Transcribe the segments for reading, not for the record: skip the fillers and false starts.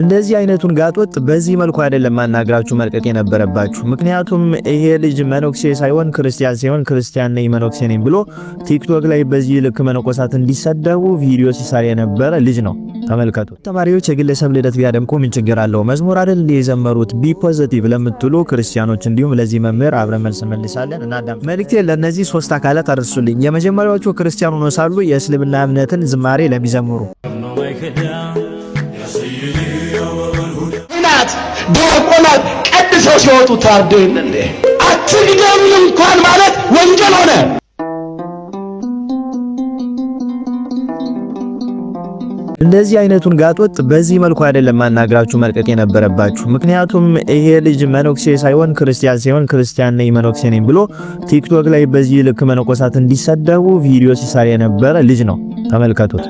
እንደዚህ አይነቱን ጋጦጥ በዚህ መልኩ አይደለም ማናግራችሁ መልቀቅ የነበረባችሁ። ምክንያቱም ይሄ ልጅ መነኩሴ ሳይሆን ክርስቲያን ሲሆን ክርስቲያን ነኝ መነኩሴ ነኝ ብሎ ቲክቶክ ላይ በዚህ ልክ መነኮሳት እንዲሰደቡ ቪዲዮ ሲሰራ የነበረ ልጅ ነው። ተመልከቱ። ተማሪዎች የግለሰብ ልደት ቢያደምቁ ምን ችግር አለው? መዝሙር አይደል የዘመሩት? ቢ ፖዚቲቭ ለምትሉ ክርስቲያኖች እንዲሁም ለዚህ መምህር አብረን መልስ መልሳለን እና ዳም መልእክቴ ለነዚህ ሶስት አካላት አድርሱልኝ። የመጀመሪያዎቹ ክርስቲያኑ ነው ሳሉ የእስልምና እምነትን ዝማሬ ለሚዘምሩ ዲያቆናት ቀድሰው ሲወጡ ታርደው እንዴ አትግደሉ እንኳን ማለት ወንጀል ሆነ። እንደዚህ አይነቱን ጋጦጥ በዚህ መልኩ አይደለም ማናግራችሁ መልቀቅ የነበረባችሁ። ምክንያቱም ይሄ ልጅ መነኩሴ ሳይሆን ክርስቲያን ሲሆን ክርስቲያን ነኝ መነኩሴ ነኝ ብሎ ቲክቶክ ላይ በዚህ ልክ መነኮሳት እንዲሰደቡ ቪዲዮ ሲሰራ የነበረ ልጅ ነው። ተመልከቱት።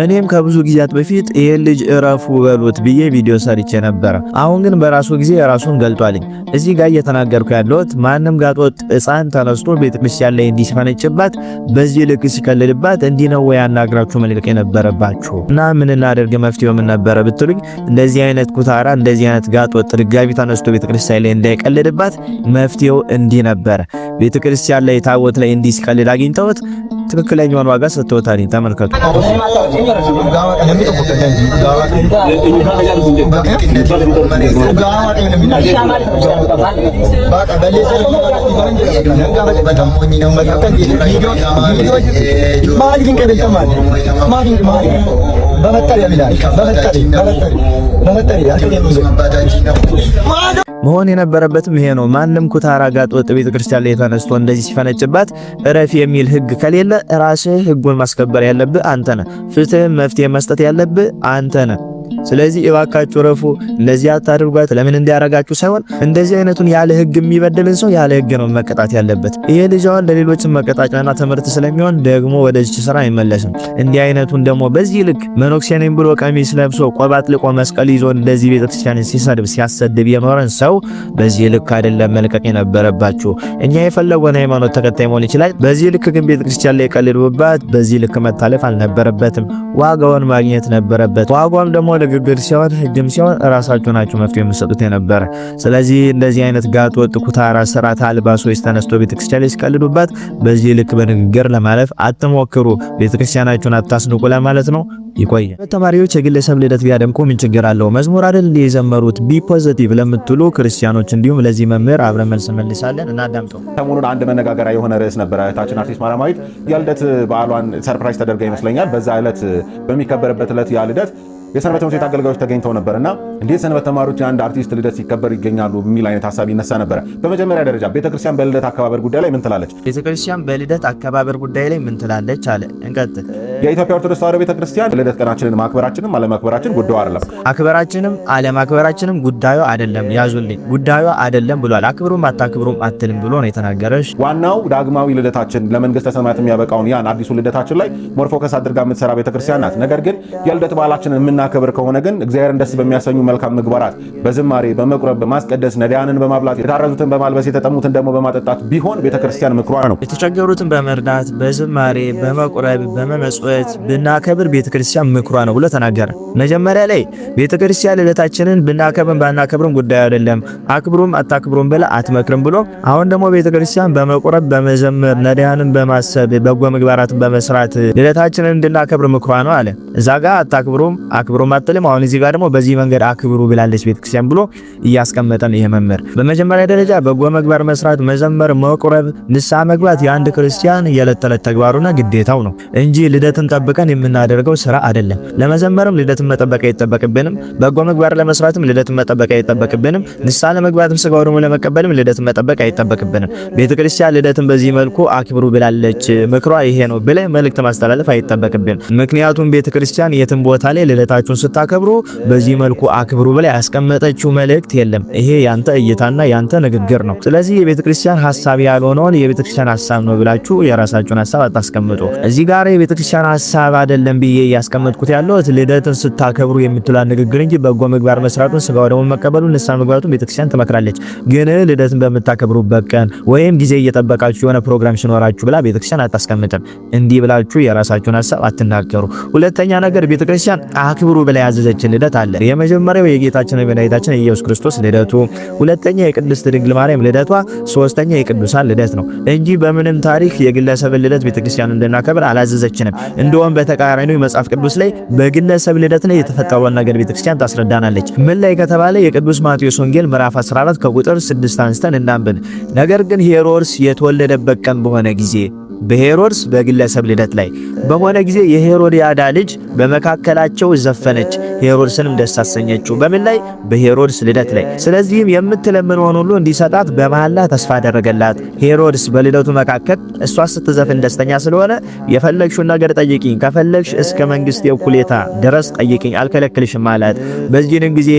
እኔም ከብዙ ጊዜያት በፊት ይሄን ልጅ እረፉ በሉት ብዬ ቪዲዮ ሰርቼ ነበር። አሁን ግን በራሱ ጊዜ ራሱን ገልጧልኝ። እዚህ ጋር እየተናገርኩ ያለሁት ማንም ጋጦጥ ሕፃን ተነስቶ ቤተክርስቲያን ላይ እንዲፈነጭባት በዚህ ልክ ሲከልልባት እንዲህ ነው ወይ አናግራችሁ መልቀቅ የነበረባችሁ? እና ምን እናደርግ መፍትሄው ምን ነበረ ብትሉኝ እንደዚህ አይነት ኩታራ እንደዚህ አይነት ጋጦጥ ድጋሚ ተነስቶ ቤተክርስቲያን ላይ እንዳይቀልልባት መፍትሄው እንዲህ ነበረ። ቤተክርስቲያን ላይ ታቦት ላይ እንዲህ ሲቀልል አግኝተውት ትክክለኛውን ዋጋ ሰጥተውታል። ተመልከቱ። መሆን የነበረበትም ይሄ ነው። ማንም ኩታራ ጋጦጥ ቤተክርስቲያን ላይ ተነስቶ እንደዚህ ሲፈነጭባት እረፍ የሚል ህግ ከሌለ ራስህ ህጉን ማስከበር ያለብህ አንተ ነህ። ፍትህ መፍትሄ መስጠት ያለብህ አንተ ነህ። ስለዚህ እባካችሁ ረፉ፣ እንደዚህ አታድርጓት። ለምን እንዲያረጋችሁ ሳይሆን እንደዚህ አይነቱን ያለ ህግ የሚበድልን ሰው ያለ ህግ ነው መቀጣት ያለበት። ይሄ ልጅ አሁን ለሌሎችም መቀጣጫና ትምህርት ስለሚሆን ደግሞ ወደዚህ ስራ አይመለስም። እንዲህ አይነቱን ደግሞ በዚህ ልክ መነኩሴ ነኝ ብሎ ቀሚስ ለብሶ ቆብ አጥልቆ መስቀል ይዞ እንደዚህ ቤተክርስቲያንን ሲሰድብ ሲያሰድብ የኖረን ሰው በዚህ ልክ አይደለም መልቀቅ የነበረባችሁ። እኛ የፈለገውን ሃይማኖት ተከታይ መሆን ይችላል። በዚህ ልክ ግን ቤተክርስቲያን ላይ ቀልድባት በዚህ ልክ መታለፍ አልነበረበትም። ዋጋውን ማግኘት ነበረበት። ዋጋውም ደግሞ ንግግር ሲሆን ህግም ሲሆን ራሳችሁ ናችሁ መፍትሄ የምትሰጡት የነበረ። ስለዚህ እንደዚህ አይነት ጋጥ ወጥ ኩታራ ስርዓት አልባ ሰዎች ተነስቶ ቤተክርስቲያን ላይ ሲቀልዱባት በዚህ ልክ በንግግር ለማለፍ አትሞክሩ። ቤተክርስቲያናችሁን አታስንቁ ለማለት ነው። ይቆይ። ተማሪዎች የግለሰብ ልደት ቢያደምቁ ምን ችግር አለው? መዝሙር አይደል የዘመሩት? ቢ ፖዚቲቭ ለምትሉ ክርስቲያኖች እንዲሁም ለዚህ መምህር አብረን መልስ መልሳለን እና ዳምጠው። ሰሞኑን አንድ መነጋገሪያ የሆነ ርዕስ ነበረ። እህታችን አርቲስት ማርያማዊት የልደት በዓሏን ሰርፕራይዝ ተደርጋ ይመስለኛል። በዛ ዕለት በሚከበርበት ዕለት ያ ልደት የሰንበት ትምህርት ቤት አገልጋዮች ተገኝተው ነበርና እንዴት ሰንበት ተማሪዎች አንድ አርቲስት ልደት ሲከበር ይገኛሉ የሚል አይነት ሐሳብ ይነሳ ነበር። በመጀመሪያ ደረጃ ቤተክርስቲያን በልደት አከባበር ጉዳይ ላይ ምን ትላለች? ቤተክርስቲያን በልደት አከባበር ጉዳይ ላይ ምን ትላለች አለ። እንቀጥል። የኢትዮጵያ ኦርቶዶክስ ተዋሕዶ ቤተክርስቲያን ልደት ቀናችንን ማክበራችንም አለማክበራችን ጉዳዩ አይደለም። አክበራችንም አለማክበራችንም ጉዳዩ አይደለም። ያዙልኝ፣ ጉዳዩ አይደለም ብሏል። አክብሩም አታክብሩም አትልም ብሎ ነው የተናገረሽ። ዋናው ዳግማዊ ልደታችን ለመንግስተ ሰማያት የሚያበቃውን ያን አዲሱ ልደታችን ላይ ሞር ፎከስ አድርጋ የምትሰራ ቤተክርስቲያን ናት። ነገር ግን የልደት በዓላችንን የምናከብር ከሆነ ግን እግዚአብሔርን ደስ በሚያሰኙ መልካም ምግባራት በዝማሬ በመቁረብ በማስቀደስ ነዳያንን በማብላት የታረዙትን በማልበስ የተጠሙትን ደግሞ በማጠጣት ቢሆን ቤተክርስቲያን ምክሯ ነው። የተቸገሩትን በመርዳት በዝማሬ በመቁረብ በመመጽወት ብናከብር ቤተክርስቲያን ምክሯ ነው ብሎ ተናገረ። መጀመሪያ ላይ ቤተክርስቲያን ልደታችንን ብናከብርም ባናከብርም ጉዳዩ አይደለም፣ አክብሩም አታክብሩም ብላ አትመክርም ብሎ አሁን ደግሞ ቤተክርስቲያን በመቁረብ በመዘመር ነዳያንን በማሰብ በጎ ምግባራትን በመስራት ልደታችንን እንድናከብር ምክሯ ነው አለ። እዛ ጋር አታክብሩም አክብሩም አትልም። አሁን እዚህ ጋር ደግሞ በዚህ መንገድ አክብሩ ብላለች ቤተክርስቲያን ብሎ እያስቀመጠን ይሄ መምህር። በመጀመሪያ ደረጃ በጎ ምግባር መስራት፣ መዘመር፣ መቁረብ፣ ንስሐ መግባት የአንድ ክርስቲያን የዕለት ተዕለት ተግባሩና ግዴታው ነው እንጂ ልደትን ጠብቀን የምናደርገው ስራ አይደለም። ለመዘመርም ልደትን መጠበቅ አይጠበቅብንም። በጎ ምግባር ለመስራትም ልደትን መጠበቅ አይጠበቅብንም። ንስሐ ለመግባትም ስጋው ደግሞ ለመቀበልም ልደትን መጠበቅ አይጠበቅብንም። ቤተክርስቲያን ልደትን በዚህ መልኩ አክብሩ ብላለች፣ ምክሯ ይሄ ነው ብለህ መልእክት ማስተላለፍ አይጠበቅብን። ምክንያቱም ቤተክርስቲያን የትም ቦታ ላይ ልደታችሁን ስታከብሩ በዚህ መልኩ አክብሩ ብላ ያስቀመጠችው መልእክት የለም። ይሄ ያንተ እይታና ያንተ ንግግር ነው። ስለዚህ የቤተክርስቲያን ሐሳብ ያልሆነውን የቤተክርስቲያን ሐሳብ ነው ብላችሁ የራሳችሁን ሐሳብ አታስቀምጡ። እዚህ ጋር የቤተክርስቲያን የቤተክርስቲያን ሐሳብ አይደለም ብዬ ያስቀመጥኩት ያለሁት ልደትን ስታከብሩ የምትሏን ንግግር እንጂ በጎ ምግባር መስራቱን ስጋው ደግሞ መቀበሉን ንስሐ መግባቱን ቤተክርስቲያን ትመክራለች። ግን ልደትን በምታከብሩበት ቀን ወይም ጊዜ እየጠበቃችሁ የሆነ ፕሮግራም ሲኖራችሁ ብላ ቤተክርስቲያን አታስቀምጥም። እንዲህ ብላችሁ የራሳችሁን ሐሳብ አትናገሩ። ሁለተኛ ነገር ቤተክርስቲያን አክብሩ ብላ ያዘዘችን ልደት አለ። የመጀመሪያው የጌታችን የመድኃኒታችን የኢየሱስ ክርስቶስ ልደቱ፣ ሁለተኛ የቅድስት ድንግል ማርያም ልደቷ፣ ሶስተኛ የቅዱሳን ልደት ነው እንጂ በምንም ታሪክ የግለሰብ ልደት ቤተክርስቲያን እንድናከብር አላዘዘችንም። እንደውም በተቃራኒው መጽሐፍ ቅዱስ ላይ በግለሰብ ልደት ላይ የተፈጠረውን ነገር ቤተክርስቲያን ታስረዳናለች። ምን ላይ ከተባለ የቅዱስ ማቴዎስ ወንጌል ምዕራፍ 14 ከቁጥር 6 አንስተን እናንብብ። ነገር ግን ሄሮድስ የተወለደበት ቀን በሆነ ጊዜ በሄሮድስ በግለሰብ ልደት ላይ በሆነ ጊዜ የሄሮድያዳ ልጅ በመካከላቸው ዘፈነች፣ ሄሮድስንም ደስ አሰኘችው። በምን ላይ? በሄሮድስ ልደት ላይ። ስለዚህም የምትለምነውን ሁሉ እንዲሰጣት በመሐላ ተስፋ አደረገላት። ሄሮድስ በልደቱ መካከል እሷ ስትዘፍን ደስተኛ ስለሆነ የፈለግሽውን ነገር ጠይቂኝ፣ ከፈለግሽ እስከ መንግስት የእኩሌታ ድረስ ጠይቂኝ፣ አልከለክልሽም አላት። በዚህን ጊዜ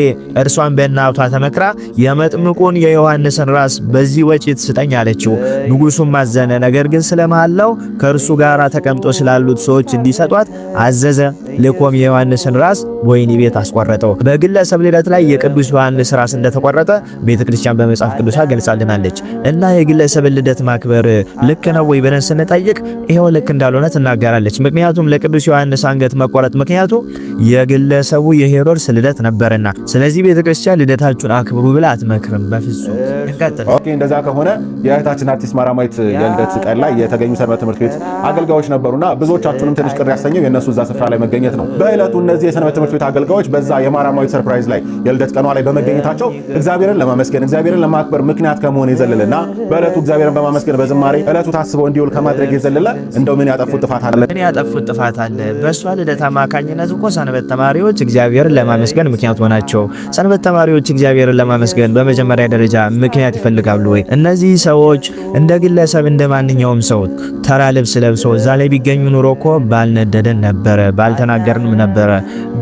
እርሷን በእናቷ ተመክራ የመጥምቁን የዮሐንስን ራስ በዚህ ወጪት ስጠኝ አለችው። ንጉሱም አዘነ። ነገር ግን ስለመሐላው ከእርሱ ጋር ተቀምጦ ስላሉት ሰዎች እንዲሰጧት አዘዘ። ልኮም የዮሐንስን ራስ በወህኒ ቤት አስቆረጠው። በግለሰብ ልደት ላይ የቅዱስ ዮሐንስ ራስ እንደተቆረጠ ቤተክርስቲያን በመጽሐፍ ቅዱስ ገልጻልናለች። እና የግለሰብ ልደት ማክበር ልክ ነው ወይ ብለን ስንጠይቅ ይሄው ልክ እንዳልሆነ ትናገራለች። ምክንያቱም ለቅዱስ ዮሐንስ አንገት መቆረጥ ምክንያቱ የግለሰቡ የሄሮድስ ልደት ነበርና። ስለዚህ ቤተክርስቲያን ልደታችሁን አክብሩ ብላ አትመክርም በፍጹም። እንቀጥል። ኦኬ፣ እንደዛ ከሆነ የእህታችን አርቲስት ማርያማዊት የልደት ቀን ላይ የተገኙ ሰንበት ትምህርት ቤት አገልጋዮች ነበሩና ብዙዎቻችሁንም ትንሽ ቅር ያሰኘው የነሱ እዛ ስፍራ ላይ መገኘት ነው። በእለቱ እነዚህ የሰንበት ትምህርት ቤት አገልጋዮች በዛ የማርያማዊት ሰርፕራይዝ ላይ የልደት ቀኗ ላይ በመገኘታቸው እግዚአብሔርን ለማመስገን እግዚአብሔርን ለማክበር ምክንያት ከመሆን የዘለለና በእለቱ እግዚአብሔርን በማመስገን በዝማሬ እለቱ ታስበው እንዲውል ከማድረግ የዘለለ እንደው ምን ያጠፉት ጥፋት አለ? ምን ያጠፉት ጥፋት አለ? በእሷ ልደት አማካኝነት እኮ ሰንበት ተማሪዎች እግዚአብሔርን ለማመስገን ምክንያት ሆናቸው። ሰንበት ተማሪዎች እግዚአብሔርን ለማመስገን በመጀመሪያ ደረጃ ምክንያት ይፈልጋሉ ወይ? እነዚህ ሰዎች እንደ ግለሰብ እንደ ማንኛውም ሰው ተራ ልብስ ለብሰው እዛ ላይ ቢገኙ ኑሮ እኮ ባልነደደን ነበረ፣ ባልተናገርንም ነበረ።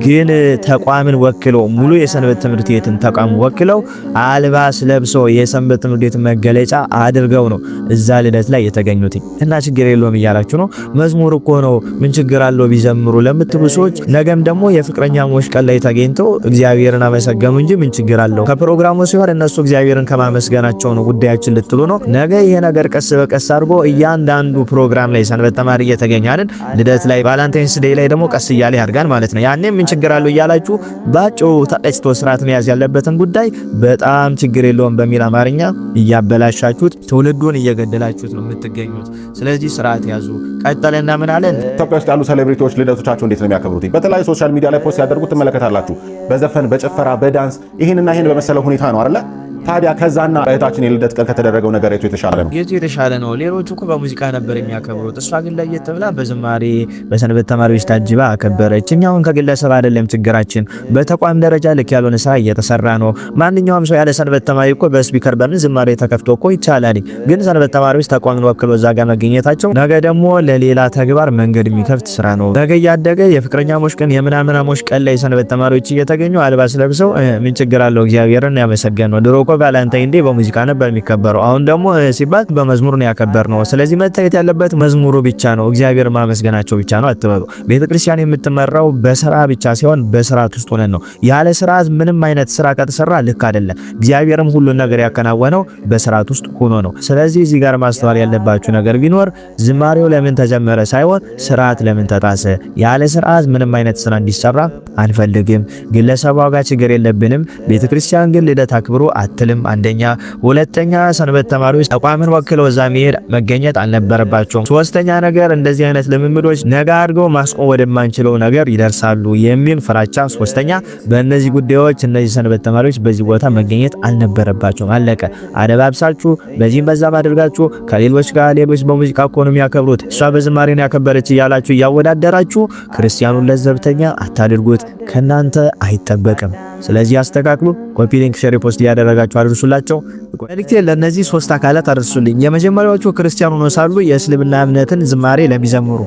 ግን ተቋምን ወክለው ሙሉ የሰንበት ትምህርት ቤትን ተቋም ወክለው አልባስ ለብሰው የሰንበት ትምህርት ቤት መገለጫ አድርገው ነው እዛ ልደት ላይ የተገኙት። እና ችግር የለውም እያላችሁ ነው። መዝሙር እኮ ነው ምን ችግር አለው ቢዘምሩ ለምትሉ ሰዎች ነገም ደግሞ የፍቅረኛሞች ቀን ላይ ተገኝተው እግዚአብሔርን አመሰገኑ እንጂ ምን ችግር አለው? ከፕሮግራሙ ሲሆን እነሱ እግዚአብሔርን ከማመስገናቸው ነው ጉዳያችን ልትሉ ነው። ነገ ይሄ ነገር ቀስ በቀስ አድርጎ እያንዳንዱ ፕሮግራም ላይ ሰንበት ተማሪ እየተገኛልን ልደት ላይ ቫላንታይንስ ዴይ ላይ ደግሞ ቀስ እያለ ያድጋል ማለት ነው። ያኔ ምን ችግር አለው እያላችሁ ባጭሩ ተቀጭቶ ስርዓት መያዝ ያለበትን ጉዳይ በጣም ችግር የለውም በሚል አማርኛ እያበላሻችሁት ትውልዱን እየገደላችሁት ነው የምትገኙት። ስለዚህ ስርዓት ያዙ። ቀጠለና ምን አለን? ኢትዮጵያ ውስጥ ያሉ ሴሌብሪቲዎች ልደቶቻቸው እንዴት ነው የሚያከብሩት? በተለያዩ ሶሻል ሚዲያ ላይ ፖስት ያደርጉት ትመለከታላችሁ። በዘፈን፣ በጭፈራ፣ በዳንስ ይህንና ይህን በመሰለ ሁኔታ ነው አይደለ? ታዲያ ከዛና በእህታችን የልደት ቀን ከተደረገው ነገር የቱ የተሻለ ነው? የቱ የተሻለ ነው? ሌሎቹ እኮ በሙዚቃ ነበር የሚያከብሩት። እሷ ግን ለየት ብላ በዝማሬ በሰንበት ተማሪዎች ታጅባ አከበረች። እኛውን ከግለሰብ አይደለም ችግራችን፣ በተቋም ደረጃ ልክ ያልሆነ ስራ እየተሰራ ነው። ማንኛውም ሰው ያለ ሰንበት ተማሪ እኮ በስፒከር በምን ዝማሬ ተከፍቶ እኮ ይቻላል። ግን ሰንበት ተማሪዎች ተቋምን ወክሎ እዛ ጋር መገኘታቸው ነገ ደግሞ ለሌላ ተግባር መንገድ የሚከፍት ስራ ነው። ነገ እያደገ የፍቅረኛሞች ቀን የምናምናሞች ቀን ላይ ሰንበት ተማሪዎች እየተገኙ አልባስ ለብሰው ምን ችግር አለው? እግዚአብሔርን ያመሰገን ነው። ድሮ ቫላንታይን ዴይ በሙዚቃ ነበር የሚከበረው። አሁን ደግሞ ሲባል በመዝሙር ነው ያከበርነው። ስለዚህ መታየት ያለበት መዝሙሩ ብቻ ነው፣ እግዚአብሔር ማመስገናቸው ብቻ ነው አትበሉ። ቤተክርስቲያን የምትመራው በስራ ብቻ ሲሆን በስርዓት ውስጥ ሆነን ነው። ያለ ስርዓት ምንም አይነት ስራ ከተሰራ ልክ አይደለም። እግዚአብሔርም ሁሉን ነገር ያከናወነው በስርዓት ውስጥ ሆኖ ነው። ስለዚህ እዚህ ጋር ማስተዋል ያለባችሁ ነገር ቢኖር ዝማሬው ለምን ተጀመረ ሳይሆን ስርዓት ለምን ተጣሰ። ያለ ስርዓት ምንም አይነት ስራ እንዲሰራ አንፈልግም። ግለሰብ ዋጋ ችግር የለብንም። ቤተክርስቲያን ግን ልደት አክብሩ አትልም። አንደኛ። ሁለተኛ ሰንበት ተማሪዎች ተቋምን ወክለው እዛ መሄድ መገኘት አልነበረባቸውም። ሶስተኛ ነገር እንደዚህ አይነት ልምምዶች ነገ አድርገው ማስቆም ወደማንችለው ነገር ይደርሳሉ የሚል ፍራቻ። ሶስተኛ በእነዚህ ጉዳዮች እነዚህ ሰንበት ተማሪዎች በዚህ ቦታ መገኘት አልነበረባቸውም። አለቀ። አደባብሳችሁ በዚህም በዛም አድርጋችሁ ከሌሎች ጋር ሌሎች በሙዚቃ እኮ ነው የሚያከብሩት እሷ በዝማሬ ነው ያከበረች እያላችሁ እያወዳደራችሁ ክርስቲያኑን ለዘብተኛ አታድርጉት። ከናንተ አይጠበቅም። ስለዚህ አስተካክሉ። ኮፒ ሊንክ፣ ሼር፣ ፖስት ያደረጋችሁ አድርሱላቸው። መልእክቴ ለነዚህ ሶስት አካላት አድርሱልኝ። የመጀመሪያዎቹ ክርስቲያኑ ነው ሳሉ የእስልምና እምነትን ዝማሬ ለሚዘምሩ፣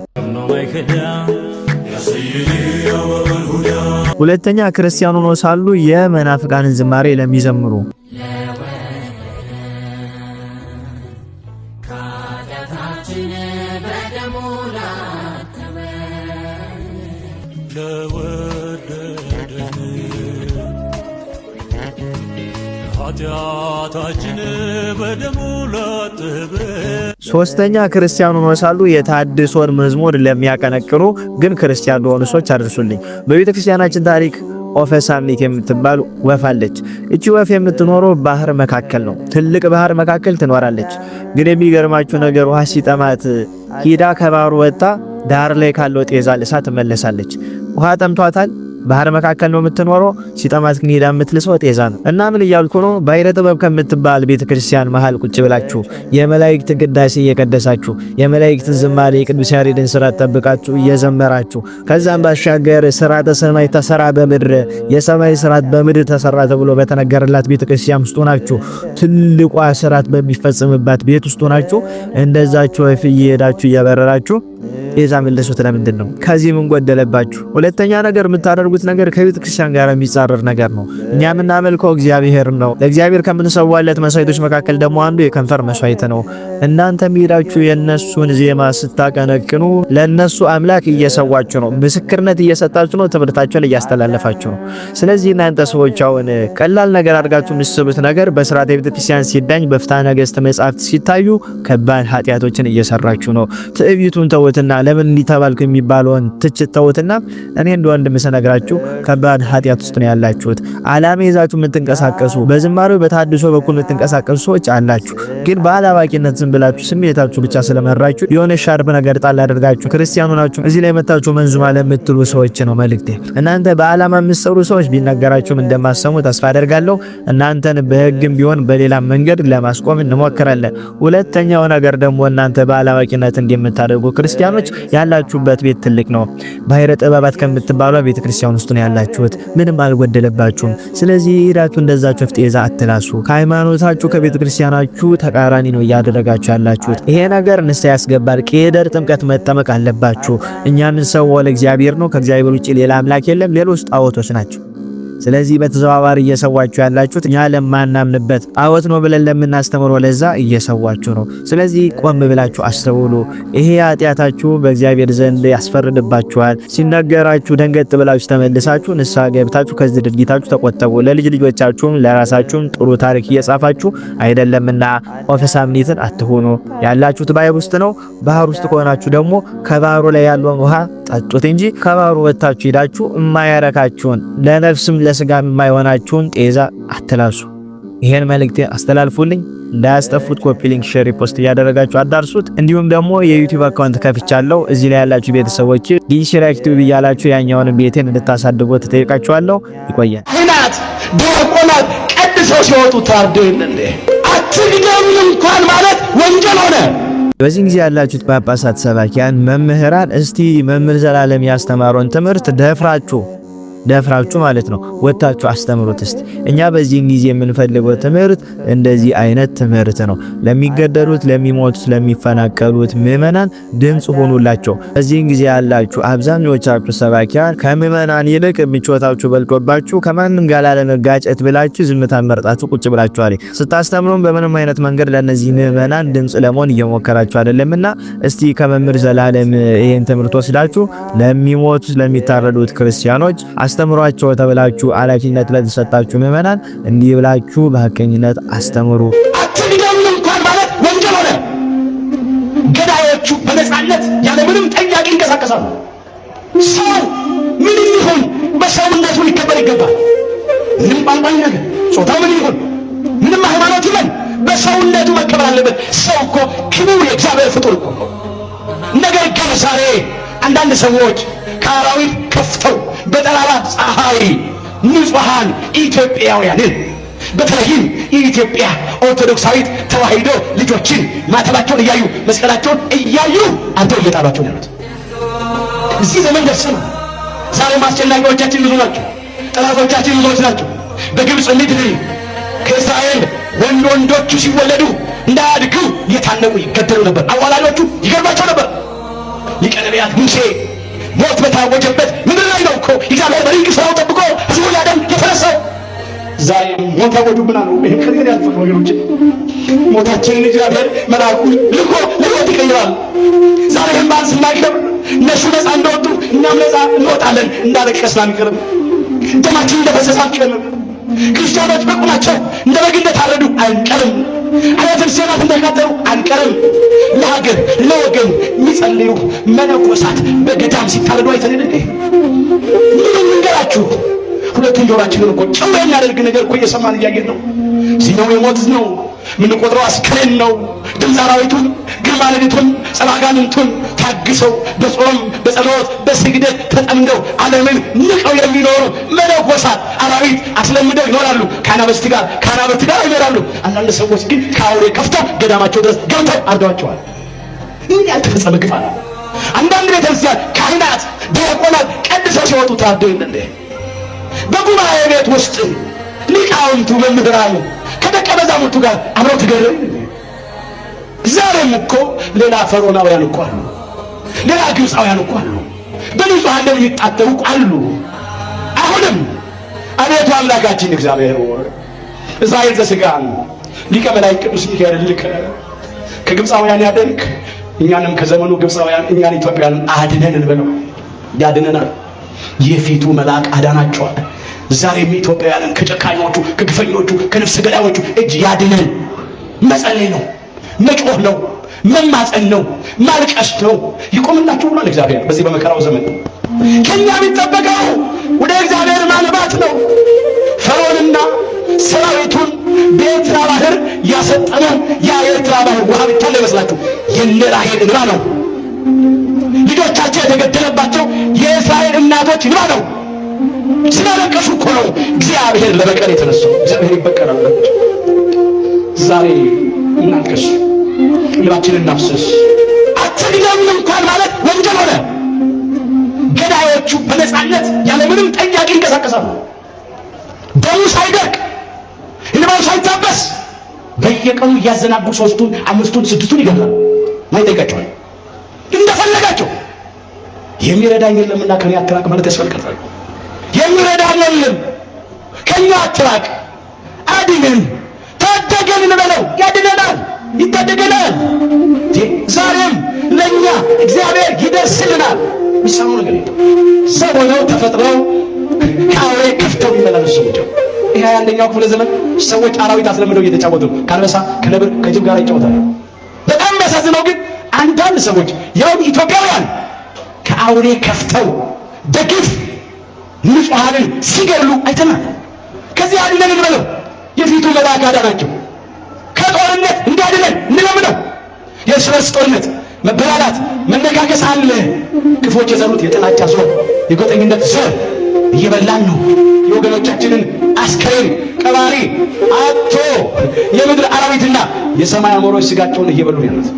ሁለተኛ ክርስቲያኑ ነው ሳሉ የመናፍቃንን ዝማሬ ለሚዘምሩ፣ ሶስተኛ ክርስቲያኑ ነው ሳሉ የታድሶን መዝሙር ለሚያቀነቅኑ ግን ክርስቲያን ለሆኑ ሰዎች አድርሱልኝ። በቤተ ክርስቲያናችን ታሪክ ኦፈሳኒት የምትባል ወፍ አለች። እቺ ወፍ የምትኖረው ባህር መካከል ነው። ትልቅ ባህር መካከል ትኖራለች። ግን የሚገርማችሁ ነገር ውሃ ሲጠማት ሂዳ ከባህሩ ወጣ ዳር ላይ ካለው ጤዛ ልሳ ትመለሳለች። ውሃ ጠምቷታል። ባህር መካከል ነው የምትኖረው። ሲጠማት ግን ሄዳ የምትልሰው ጤዛ ነው። እና ምን እያልኩ ነው? ባሕረ ጥበብ ከምትባል ቤተክርስቲያን መሃል ቁጭ ብላችሁ የመላእክትን ቅዳሴ እየቀደሳችሁ የመላእክትን ዝማሬ የቅዱስ ያሬድን ስርዓት ጠብቃችሁ እየዘመራችሁ ከዛም ባሻገር ስርዓተ ሰማይ ተሰራ በምድር የሰማይ ስርዓት በምድር ተሰራ ተብሎ በተነገረላት ቤተክርስቲያን ውስጥ ሆናችሁ ትልቋ ስርዓት በሚፈጽምባት ቤት ውስጥ ሆናችሁ እንደዛችሁ ወፍ እየሄዳችሁ እያበረራችሁ ጤዛ መልሱት። ለምንድን ነው? ከዚህ ምን ጎደለባችሁ? ሁለተኛ ነገር የምታደርጉት ነገር ከቤተ ክርስቲያን ጋር የሚጻረር ነገር ነው። እኛ የምናመልከው እግዚአብሔር ነው። ለእግዚአብሔር ከምንሰዋለት መስዋዕቶች መካከል ደግሞ አንዱ የከንፈር መስዋዕት ነው። እናንተ ሄዳችሁ የነሱን ዜማ ስታቀነቅኑ ለነሱ አምላክ እየሰዋችሁ ነው። ምስክርነት እየሰጣችሁ ነው። ትምህርታችሁን እያስተላለፋችሁ ነው። ስለዚህ እናንተ ሰዎች አሁን ቀላል ነገር አድርጋችሁ የምትስቡት ነገር በሥርዓተ ቤተ ክርስቲያን ሲዳኝ በፍትሐ ነገሥት መጻሕፍት ሲታዩ ከባድ ኃጢአቶችን እየሰራችሁ ነው። ትዕቢቱን ተውትና ለምን እንዲተባልኩ የሚባለውን ትችት ተውትና እኔ እንደ ወንድም ስነግራችሁ ከባድ ኃጢአት ውስጥ ነው ያላችሁት። ዓላማ ይዛችሁ የምትንቀሳቀሱ በዝማሬው በታድሶ በኩል የምትንቀሳቀሱ ሰዎች አላችሁ። ግን ባላዋቂነት ዝም ብላችሁ ስሜታችሁ ብቻ ስለመራችሁ የሆነ ሻርፕ ነገር ጣል አድርጋችሁ ክርስቲያኑ ናችሁ እዚህ ላይ መታችሁ መንዙማ ለምትሉ ሰዎች ነው መልእክቴ። እናንተ በዓላማ የምትሰሩ ሰዎች ቢነገራችሁም እንደማሰሙ ተስፋ አደርጋለሁ። እናንተን በሕግም ቢሆን በሌላ መንገድ ለማስቆም እንሞክራለን። ሁለተኛው ነገር ደግሞ እናንተ ባላዋቂነት እንደምታደርጉ ክርስቲያኖች ያላችሁበት ቤት ትልቅ ነው። ባሕረ ጥበባት ከምትባለው ቤተክርስቲያን ውስጥ ነው ያላችሁት። ምንም አልጎደለባችሁም። ስለዚህ ሄዳችሁ እንደዛችሁ ጤዛ አትላሱ። ከሃይማኖታችሁ ከቤተክርስቲያናችሁ ተቃራኒ ነው እያደረጋችሁ ያላችሁት። ይሄ ነገር ንስሐ ያስገባል። ቄደር ጥምቀት መጠመቅ አለባችሁ። እኛን ሰው ለእግዚአብሔር ነው። ከእግዚአብሔር ውጪ ሌላ አምላክ የለም። ሌሎች ጣዖቶች ናቸው። ስለዚህ በተዘዋዋሪ እየሰዋችሁ ያላችሁት እኛ ለማናምንበት ጣዖት ነው ብለን ለምናስተምረው ለዛ እየሰዋችሁ ነው። ስለዚህ ቆም ብላችሁ አስተውሉ። ይሄ ኃጢአታችሁ በእግዚአብሔር ዘንድ ያስፈርድባችኋል። ሲነገራችሁ ደንገጥ ብላችሁ ተመልሳችሁ ንስሐ ገብታችሁ ከዚህ ድርጊታችሁ ተቆጠቡ። ለልጅ ልጆቻችሁም ለራሳችሁም ጥሩ ታሪክ እየጻፋችሁ አይደለምና ኦፈሳምኒትን አትሆኑ። ያላችሁት ባህር ውስጥ ነው። ባህር ውስጥ ከሆናችሁ ደግሞ ከባህሩ ላይ ያለውን ውሃ ጠጡት እንጂ ከባህሩ ወጣችሁ ሄዳችሁ የማያረካችሁን ለነፍስም ለስጋ የማይሆናችሁን ጤዛ አትላሱ። ይሄን መልእክት አስተላልፉልኝ። እንዳያስጠፉት ኮፒ ሊንክ ሼር ፖስት እያደረጋችሁ አዳርሱት። እንዲሁም ደግሞ የዩቲዩብ አካውንት ከፍቻለሁ። እዚህ ላይ ያላችሁ ቤተሰቦች ዲሽራክ ቲቪ ያላችሁ ያኛውን ቤቴን እንድታሳድጉት ተጠይቃችኋለሁ። ይቆያል። አይናት ዲያቆናት ቀድሰው ሲወጡ ታርደን እንዴ አትግደሉን እንኳን ማለት ወንጀል ሆነ። በዚህ ጊዜ ያላችሁት ጳጳሳት፣ ሰባኪያን፣ መምህራን እስቲ መምህር ዘላለም ያስተማረውን ትምህርት ደፍራችሁ ማለት ነው ወጣችሁ አስተምሩት። እስቲ እኛ በዚህ ጊዜ የምንፈልገው ትምህርት እንደዚህ አይነት ትምህርት ነው። ለሚገደሉት፣ ለሚሞቱት፣ ለሚፈናቀሉት ምእመናን ድምጽ ሆኑላቸው። በዚህ ጊዜ ያላችሁ አብዛኞቻችሁ ሰባኪያን ከምእመናን ይልቅ ምቾታችሁ በልጦባችሁ ከማንም ጋር ላለመጋጨት ብላችሁ ዝምታን መርጣችሁ ቁጭ ብላችኋል። ስታስተምሩም በምንም አይነት መንገድ ለነዚህ ምእመናን ድምጽ ለመሆን እየሞከራችሁ አይደለምና እስቲ ከመምህር ዘላለም ይሄን ትምህርት ወስዳችሁ ለሚሞቱት፣ ለሚታረዱት ክርስቲያኖች አስተምሯቸው ተብላችሁ ኃላፊነት ለተሰጣችሁ ምእመናን እንዲህ ብላችሁ በሐቀኝነት አስተምሩ። አትግደሉን እንኳን ማለት ወንጀል ሆነ። ገዳዮቹ በነፃነት ያለ ምንም ጠያቂ ይንቀሳቀሳሉ። ሰው ምንም ይሁን በሰውነቱ ሊከበር ይገባል። ምንም ቋንቋ ነገር፣ ጾታ ምን ይሁን፣ ምንም ሃይማኖት ይሁን በሰውነቱ መከበር አለበት። ሰው እኮ ክቡር የእግዚአብሔር ፍጡር እኮ። ነገር ግን ዛሬ አንዳንድ ሰዎች ከአራዊት ከፍተው በጠራራ ፀሐይ ንጹሃን ኢትዮጵያውያንን በተለይም የኢትዮጵያ ኦርቶዶክሳዊት ተዋሕዶ ልጆችን ማተባቸውን እያዩ መስቀላቸውን እያዩ አንተው እየጣሏቸው ያሉት እዚህ ዘመን ደርሰን ዛሬ አስጨናቂዎቻችን ብዙ ናቸው። ጠላቶቻችን ብዙዎች ናቸው። በግብፅ ምድር ከእስራኤል ወንዶቹ ሲወለዱ እንዳያድጉ እየታነቁ ይገደሉ ነበር። አዋላጆቹ ይገርማቸው ነበር። ሊቀ ነቢያት ሙሴ ሞት በታወጀበት ምድር ላይ ነው እኮ እግዚአብሔር በድንቅ ስራው ጠብቆ ሕዝቡ ያደም የተነሳው። ዛሬ ሞት ያወጁብናል። ይሄን ከዚህ ያልፈው ወገኖች ሞታችንን እግዚአብሔር መልአኩ ልኮ ለሞት ይቀይራል። ዛሬ ህማን ስናከብር እነሱ ነፃ እንደወጡ እኛም ነፃ እንወጣለን። እንዳለቀስን አንቀርም። ደማችን እንደፈሰሰ አንቀርም። ክርስቲያኖች በቁማቸው እንደ በግ እንደታረዱ አንቀርም። አብያተ ክርስቲያናት እንደቃጠሉ አንቀርም። ለሀገር ለወገን የሚጸልዩ መነኮሳት በገዳም ሲታረዱ አይተን ምን እንገራችሁ? ሁለቱን ጆሮአችንን እኮ ጨው የሚያደርግ ነገር እኮ እየሰማን እያየን ነው። ሲነው የሞት ነው ምንቆጥረው አስክሬን ነው። ድምፅ አራዊቱን ግርማ ሌሊቱን ጸባጋንንቱን ታግሰው በጾም በጸሎት በስግደት ተጠምደው ዓለምን ንቀው የሚኖሩ መነኮሳት አራዊት አስለምደው ይኖራሉ። ከአናብስት ጋር ይኖራሉ። አንዳንድ ሰዎች ግን ከአውሬ ከፍተው ገዳማቸው ድረስ ገብተው አርደዋቸዋል። ምን ያልተፈጸመ ግፍ አለ። አንዳንድ ቤተክርስቲያን ካህናት ዲያቆናት ቀድሰው ሲወጡ ታርደው የለ በጉባኤ ቤት ውስጥ ሊቃውንቱ መምህራኑ ከደቀ መዛሙርቱ ጋር አብረው ተገረሙ። ዛሬም እኮ ሌላ ፈርዖናውያን እኮ አሉ፣ ሌላ ግብፃውያን እኮ አሉ፣ በንጹሐን ደም የሚጣጠሩ አሉ። አሁንም አቤቱ አምላካችን እግዚአብሔር ሆይ እስራኤል ዘሥጋን ሊቀ መላእክት ቅዱስ ሚካኤል ልከ ከግብፃውያን ያደንክ እኛንም ከዘመኑ ግብፃውያን እኛን ኢትዮጵያን አድነን እንበለው። ያድነናል። የፊቱ መልአክ አዳናቸዋል። ዛሬም ኢትዮጵያውያንን ከጨካኞቹ ከግፈኞቹ ከነፍስ ገዳዮቹ እጅ ያድነን። መጸለይ ነው፣ መጮህ ነው፣ መማፀን ነው፣ ማልቀስ ነው። ይቆምላችሁ ብሏል እግዚአብሔር በዚህ በመከራው ዘመን። ከኛ የሚጠበቀው ወደ እግዚአብሔር ማልባት ነው። ፈርዖንና ሰራዊቱን በኤርትራ ባህር ያሰጠመው ያ የኤርትራ ባህር ውሃ ብቻ እንዳይመስላችሁ የነ ራሔል እንባ ነው። ልጆቻቸው የተገደለባቸው የእስራኤል እናቶች እንባ ነው። ስላለቀሱ እኮ ነው እግዚአብሔር ለበቀል የተነሳው። እግዚአብሔር ይበቀላል። ዛሬ እናልቅስ፣ እንባችንን እናፍስስ። አትግደሉን እንኳን ማለት ወንጀል ሆነ። ገዳዮቹ በነፃነት ያለምንም ጠያቂ ይንቀሳቀሳሉ። ደሙ ሳይደርቅ እንባው ሳይታበስ በየቀኑ እያዘናጉ 3ቱን 5ቱን 6ቱን ይገድላሉ። ማይጠይቃቸዋል እንደፈለጋቸው። የሚረዳኝ የለምና ከኔ አትራቅ ማለት ያስፈልጋል። የሚረዳኝ የለም ከኛ አትራቅ፣ አድነን፣ ታደገን እንበለው። ያድነናል፣ ይታደገናል። ዛሬም ለኛ እግዚአብሔር ይደርስልናል። የሚሰማው ነገር የለም። ሰው ሆነው ተፈጥረው ከአውሬ ከፍተው የሚመላለሱ ሰዎች። ይሄ አንደኛው ክፍለ ዘመን ሰዎች አራዊት አስለምደው እየተጫወቱ ነው። ከአንበሳ ከነብር ከጅብ ጋር ይጫወታሉ። በጣም የሚያሳዝነው ግን አንዳንድ ሰዎች ያው ኢትዮጵያውያን ከአውሬ ከፍተው በግፍ ንጹሐንን ሲገሉ አይተናል። ከዚህ አድነን እንበለው። የፊቱ መልአክ አዳናቸው። ከጦርነት እንዳድነን እንለምነው። የእርስ በርስ ጦርነት፣ መበላላት፣ መነካከስ አለ። ክፎች የዘሩት የጥላቻ ዘር፣ የጎጠኝነት ዘር እየበላን ነው። የወገኖቻችንን አስከሬን ቀባሪ አቶ የምድር አራዊትና የሰማይ አሞሮች ስጋቸውን እየበሉ ያሉት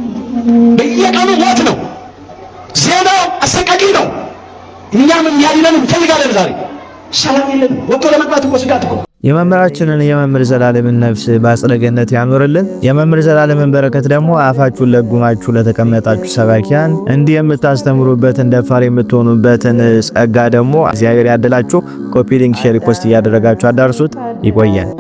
በየቀኑ ሞት ነው። ዜናው አሰቃቂ ነው። እኛም የሚያድነን እንፈልጋለን። ዛሬ ሰላም የለንም። ወጥቶ ለመግባት እኮ ስጋት እኮ። የመምህራችንን የመምህር ዘላለምን ነፍስ በአጸደ ገነት ያኖርልን። የመምህር ዘላለምን በረከት ደግሞ አፋችሁን ለጉማችሁ ለተቀመጣችሁ ሰባኪያን እንዲህ የምታስተምሩበትን ደፋር የምትሆኑበትን ጸጋ ደግሞ እግዚአብሔር ያደላችሁ። ኮፒ ሊንክ፣ ሼር፣ ፖስት እያደረጋችሁ አዳርሱት። ይቆያል።